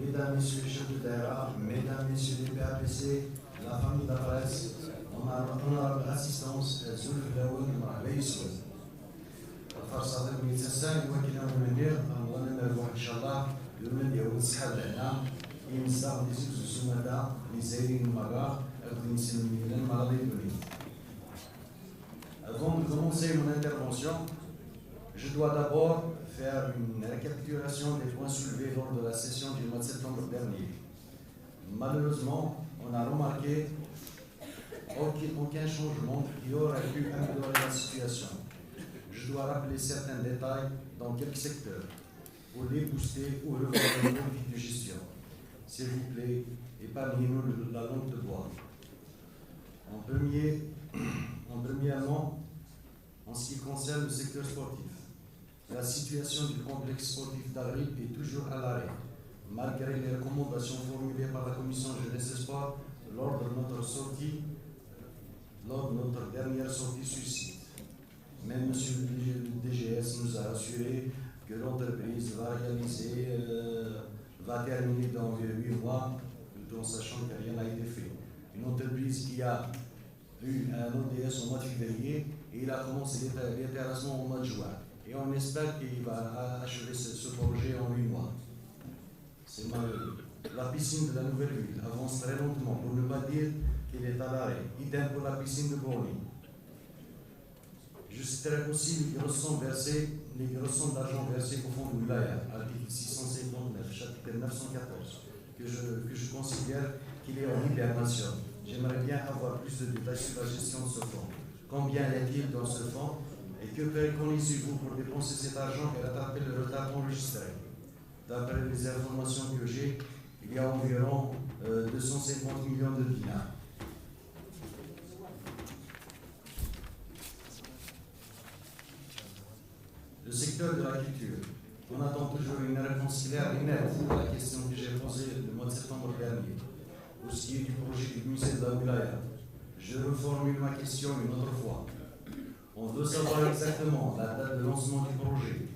Mesdames, Messieurs les chefs de daïra, Mesdames, Messieurs les PAPC, la famille de la presse, honorable assistance, Zulf Laoun, Marabais, الفرصة هذا الميتسان يوكلنا من المنير الله نمر إن شاء الله يوم يوم السحاب لنا يمسا ديزيز السمدة لزايرين المرة أو نسمينا المرضي الدنيا. Avant de commencer mon intervention, je dois d'abord faire une récapitulation des points soulevés lors de la session du mois de septembre dernier. Malheureusement, on a remarqué aucun changement qui aurait pu améliorer la situation. Je dois rappeler certains détails dans quelques secteurs pour les booster ou revoir le niveau de gestion. S'il vous plaît, épargnez-nous la langue de bois. Premièrement, en ce qui concerne le secteur sportif, la situation du complexe sportif d'Arrib est toujours à l'arrêt, malgré les recommandations formulées par la Commission Jeunesse et Sport lors de notre dernière sortie sur site. Même M. le DGS nous a assuré que l'entreprise va terminer dans 8 mois, tout en sachant que rien n'a été fait. Une entreprise qui a eu un ODS au mois de février et il a commencé les terrassements au mois de juin. Et on espère qu'il va achever ce projet en 8 mois. C'est malheureux. La piscine de la nouvelle ville avance très lentement, pour ne pas dire qu'il est à l'arrêt. Idem pour la piscine de Borny. Je citerai aussi les grosses sommes d'argent versées au fond de Wilaya, article 659, chapitre 914, que je considère qu'il est en hibernation. J'aimerais bien avoir plus de détails sur la gestion de ce fonds. Combien y a-t-il dans ce fonds et que préconisez-vous pour dépenser cet argent et rattraper le retard enregistré? D'après les informations que j'ai, il y a environ 250 millions de dinars. Le secteur de la culture. On attend toujours une réponse claire et nette à la question que j'ai posée le mois de septembre dernier. Pour ce qui est du projet du musée de la Wilaya, je reformule ma question une autre fois. On veut savoir exactement la date de lancement du projet,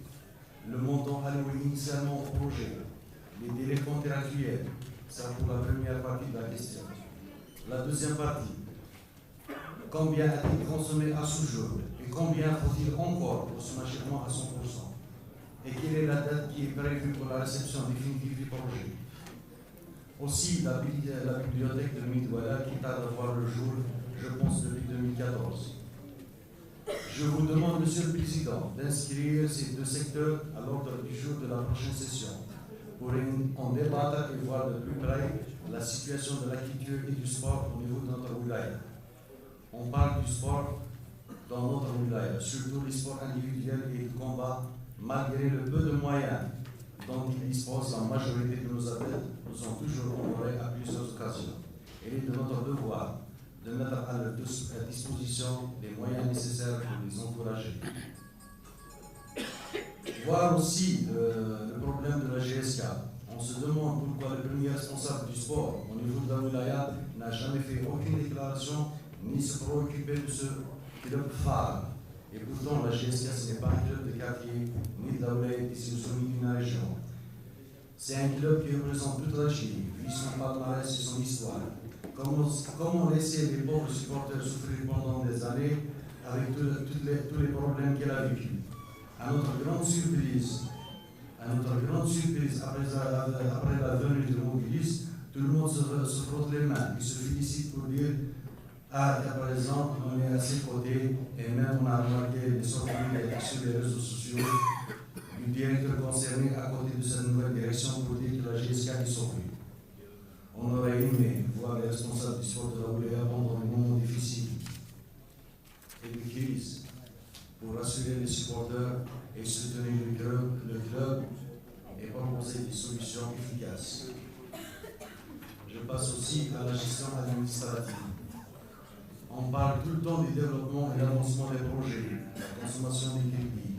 le montant alloué initialement au projet, les délais contractuels. Ça pour la première partie de la question. La deuxième partie, combien a-t-il consommé à ce jour et combien faut-il encore pour son achèvement à 100%? Et quelle est la date qui est prévue pour la réception définitive du projet? Aussi, la bibliothèque de Midwala qui tarde à voir le jour, je pense, depuis 2014. Je vous demande, Monsieur le Président, d'inscrire ces deux secteurs à l'ordre du jour de la prochaine session pour en débattre et voir de plus près la situation de la culture et du sport au niveau de notre wilaya. On parle du sport dans notre wilaya, surtout les sports individuels et de combat, malgré le peu de moyens dont ils disposent. La majorité de nos athlètes nous ont toujours honorés à plusieurs occasions. Il est de notre devoir de mettre à leur disposition les moyens nécessaires pour les encourager. Voir aussi le problème de la GSK. On se demande pourquoi le premier responsable du sport au niveau de la wilaya n'a jamais fait aucune déclaration ni se préoccupé de ce club phare. Et pourtant, la GSK, ce n'est pas un club de quartier, ni de la wilaya, ici au sommet d'une région. C'est un club qui représente toute l'Algérie, vu son palmarès et son histoire. Comment laisser les pauvres supporters souffrir pendant des années avec tous les problèmes qu'elle a vécu? À notre grande surprise, après la venue de Mobilis, tout le monde se frotte les mains et se félicite pour dire qu'à présent, on est à ses côtés et même on a remarqué les sorties sur les réseaux sociaux du directeur concerné à côté de cette nouvelle direction pour dire que la GSK est sauvée. On aurait aimé voir les responsables du sport de la Wilaya pendant les moments difficiles et de crise pour rassurer les supporters et soutenir le club et proposer des solutions efficaces. Je passe aussi à la gestion administrative. On parle tout le temps du développement et l'avancement des projets, la consommation des crédits,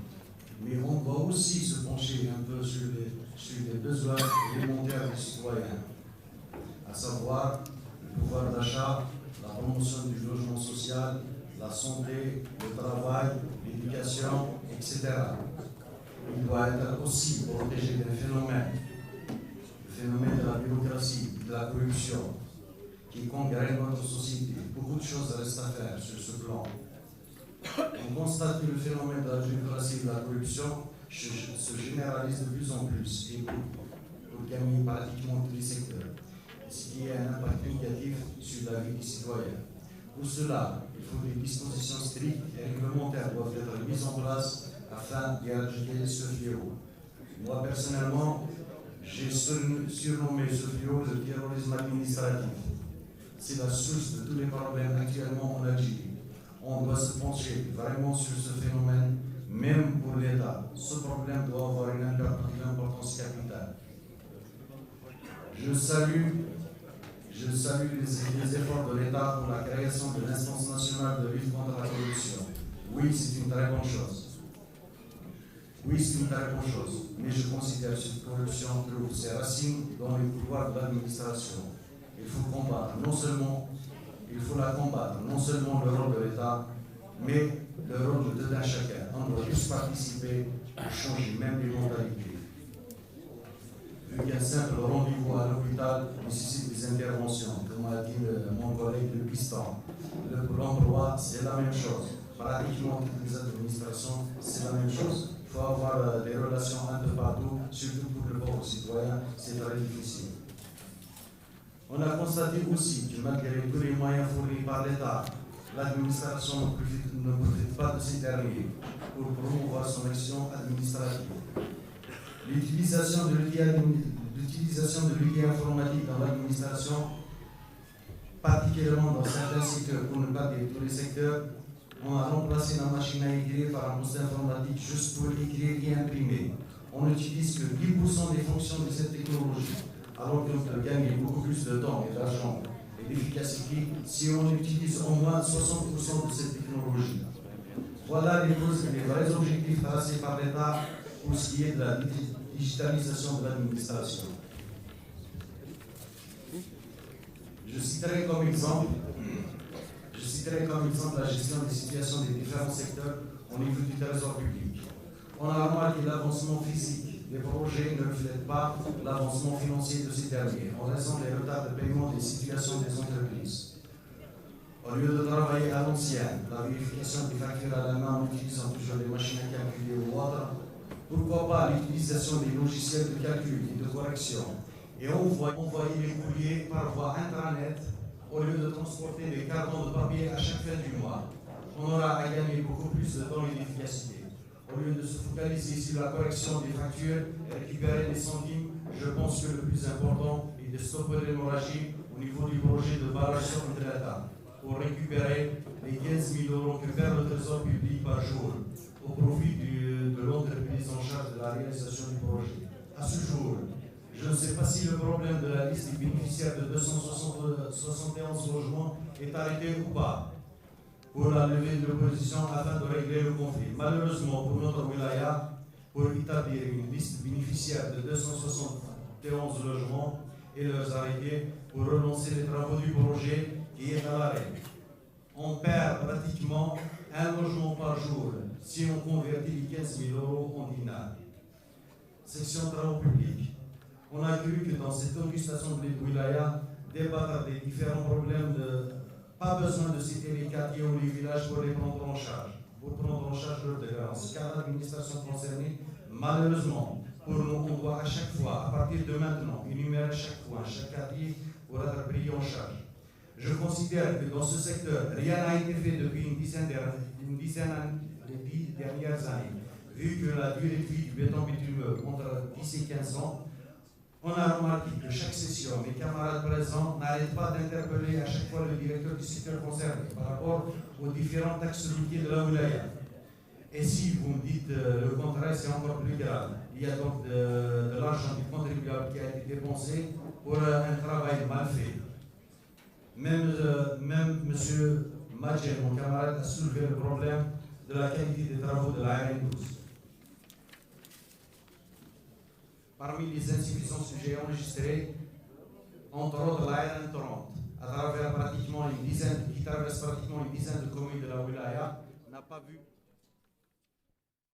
mais on doit aussi se pencher un peu sur les besoins élémentaires des citoyens, à savoir le pouvoir d'achat, la promotion du logement social, la santé, le travail, l'éducation, etc. Il doit être aussi protégé d'un phénomène phénomène de la bureaucratie, de la corruption, qui gangrène notre société. Beaucoup de choses restent à faire sur ce plan. On constate que le phénomène de la bureaucratie et de la corruption se généralise de plus en plus et pour gagner pratiquement tous les secteurs, ce qui a un impact négatif sur la vie des citoyens. Pour cela, il faut des dispositions strictes et réglementaires doivent être mises en place afin d'éradiquer ce fléau. Moi, personnellement, j'ai surnommé ce fléau le terrorisme administratif. C'est la source de tous les problèmes actuellement en Algérie. On doit se pencher vraiment sur ce phénomène, même pour l'État. Ce problème doit avoir une importance capitale. Je salue les efforts de l'État pour la création de l'instance nationale de lutte contre la corruption. Oui, c'est une très bonne chose. Oui, c'est une très bonne chose, mais je considère que cette corruption trouve ses racines dans les pouvoirs de l'administration. Il faut la combattre, non seulement le rôle de l'État, mais le rôle de tout un chacun. On doit tous participer pour changer même les mentalités. Vu qu'un simple rendez-vous à l'hôpital nécessite des interventions, comme a dit mon collègue de Pistan. L'emploi, c'est la même chose. Pratiquement toutes les administrations, c'est la même chose. Il faut avoir des relations un peu partout, surtout pour le pauvre citoyen, c'est très difficile. On a constaté aussi que malgré tous les moyens fournis par l'État, l'administration ne profite pas de ces derniers pour promouvoir son action administrative. L'utilisation de l'outil informatique dans l'administration, particulièrement dans certains secteurs, pour ne pas dire tous les secteurs, on a remplacé la machine à écrire par un poste informatique juste pour écrire et imprimer. On n'utilise que 10% des fonctions de cette technologie, alors qu'on peut gagner beaucoup plus de temps et d'argent et d'efficacité si on utilise au moins 60% de cette technologie. Voilà les vrais objectifs tracés par l'État pour ce qui est de la digitalisation de l'administration. Je citerai comme exemple la gestion des situations des différents secteurs au niveau du trésor public. On a remarqué l'avancement physique des projets ne reflète pas l'avancement financier de ces derniers, en raison des retards de paiement des situations des entreprises. Au lieu de travailler à l'ancienne, la vérification des factures à la main en utilisant toujours des machines à calculer ou autres, pourquoi pas l'utilisation des logiciels de calcul et de correction et envoyer les courriers par voie intranet au lieu de transporter des cartons de papier à chaque fin du mois. On aura à gagner beaucoup plus de temps et d'efficacité. Au lieu de se focaliser sur la correction des factures et récupérer les centimes, je pense que le plus important est de stopper l'hémorragie au niveau du projet de barrage sur l'État pour récupérer les 15 000 € que perd le trésor public par jour au profit de l'entreprise en charge de la réalisation du projet. À ce jour, je ne sais pas si le problème de la liste des bénéficiaires de 271 logements est arrêté ou pas pour la levée de l'opposition afin de régler le conflit. Malheureusement pour notre wilaya, pour établir une liste bénéficiaire de 271 logements et leurs arrêtés pour relancer les travaux du projet qui est à l'arrêt. On perd pratiquement un logement par jour si on convertit les 15 000 € en dinars. Section travaux publics. On a cru que dans cette auguste assemblée de wilaya, débattre des différents problèmes pas besoin de citer les quartiers ou les villages pour les prendre en charge, leurs dégrâces, car l'administration concernée, malheureusement, pour nous, on doit à chaque fois, à partir de maintenant, énumérer chaque point, chaque quartier pour être pris en charge. Je considère que dans ce secteur, rien n'a été fait depuis une dizaine de dernières années, vu que la durée de vie du béton bitumeux entre 10 et 15 ans. On a remarqué que chaque session, mes camarades présents n'arrêtent pas d'interpeller à chaque fois le directeur du secteur concerné par rapport aux différents taxes routiers de la wilaya. Et si vous me dites le contraire, c'est encore plus grave. Il y a donc de l'argent du contribuable qui a été dépensé pour un travail mal fait. Même M. Madjen, mon camarade, a soulevé le problème de la qualité des travaux de la RN12. Parmi les insuffisances que j'ai enregistrées, entre autres la RN30, à travers qui traverse pratiquement une dizaine de communes de la wilaya, n'a pas vu